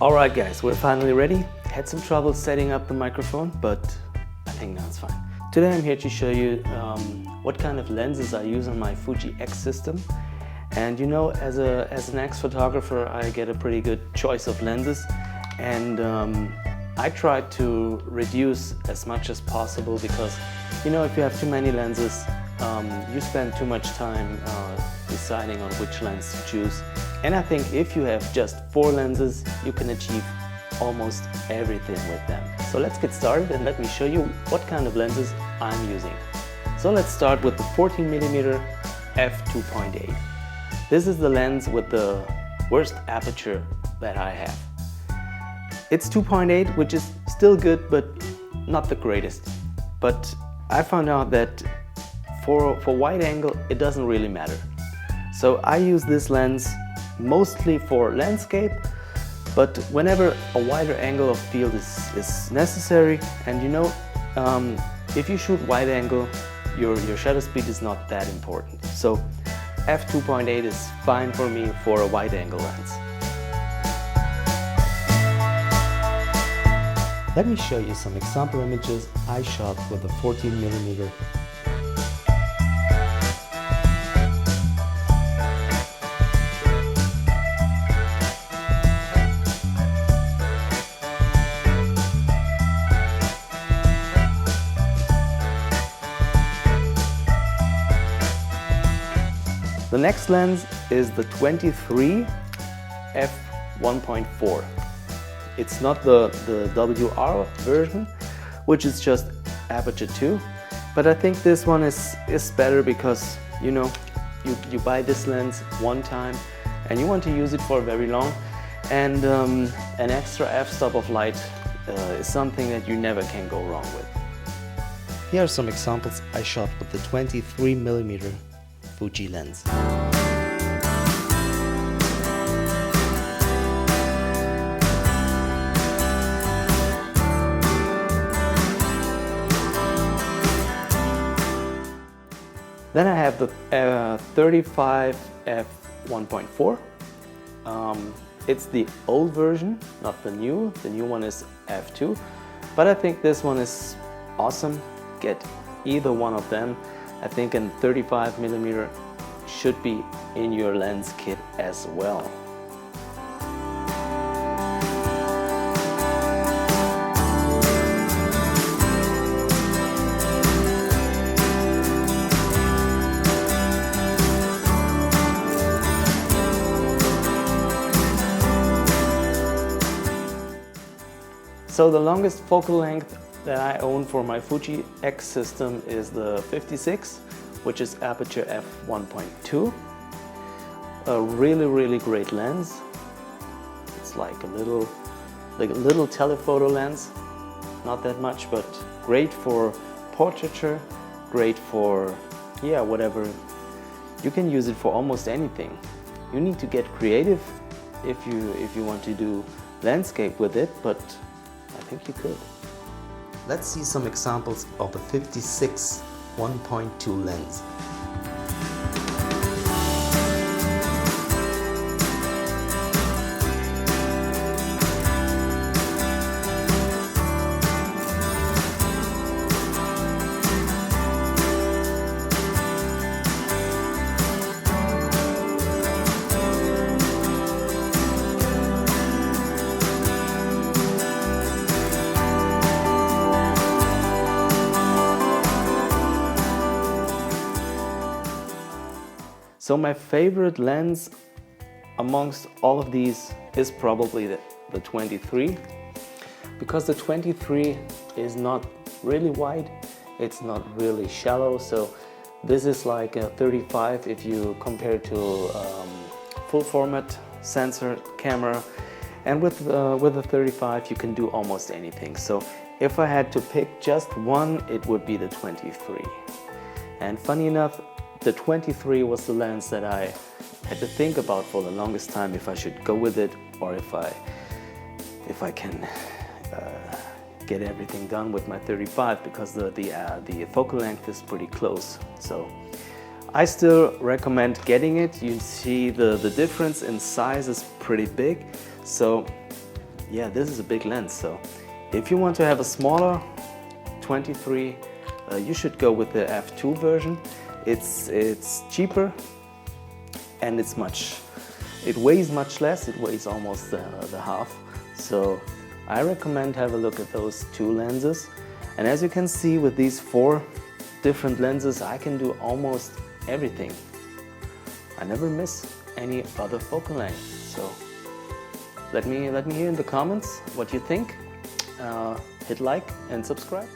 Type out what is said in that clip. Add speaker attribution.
Speaker 1: Alright guys, we're finally ready. Had some trouble setting up the microphone, but I think now it's fine. Today I'm here to show you what kind of lenses I use on my Fuji X system. And you know, as an X photographer, I get a pretty good choice of lenses, and I try to reduce as much as possible because, you know, if you have too many lenses, you spend too much time deciding on which lens to choose. And I think if you have just 4 lenses, you can achieve almost everything with them. So let's get started and let me show you what kind of lenses I'm using. So let's start with the 14mm f2.8. This is the lens with the worst aperture that I have. It's 2.8, which is still good, but not the greatest. But I found out that for wide angle, it doesn't really matter. So I use this lens mostly for landscape, but whenever a wider angle of field is necessary, and you know, if you shoot wide angle, your shutter speed is not that important. So f2.8 is fine for me for a wide angle lens. Let me show you some example images I shot with a 14mm. The next lens is the 23 f1.4. It's not the WR version, which is just aperture 2, but I think this one is better because, you know, you buy this lens one time and you want to use it for very long, and an extra f-stop of light is something that you never can go wrong with. Here are some examples I shot with the 23mm Fuji lens. Then I have the 35 f1.4. It's the old version, not the new. The new one is f2, but I think this one is awesome. Get either one of them. I think a 35mm should be in your lens kit as well. So the longest focal length that I own for my Fuji X system is the 56, which is aperture f1.2. A really great lens. It's like a little telephoto lens. Not that much, but great for portraiture, great for, yeah, whatever. You can use it for almost anything. You need to get creative if you want to do landscape with it, but I think you could. Let's see some examples of the 56 1.2 lens. So my favorite lens amongst all of these is probably the 23, because the 23 is not really wide, it's not really shallow, so this is like a 35 if you compare to full format sensor camera, and with a 35 you can do almost anything. So if I had to pick just one, it would be the 23. And funny enough, the 23 was the lens that I had to think about for the longest time, if I should go with it or if I can get everything done with my 35, because the focal length is pretty close. So I still recommend getting it. You see the difference in size is pretty big. So yeah, this is a big lens. So if you want to have a smaller 23, you should go with the f2 version. It's cheaper and it weighs much less. It weighs almost the half. So I recommend have a look at those two lenses. And as you can see, with these 4 different lenses, I can do almost everything. I never miss any other focal length. So let me hear in the comments what you think. Hit like and subscribe.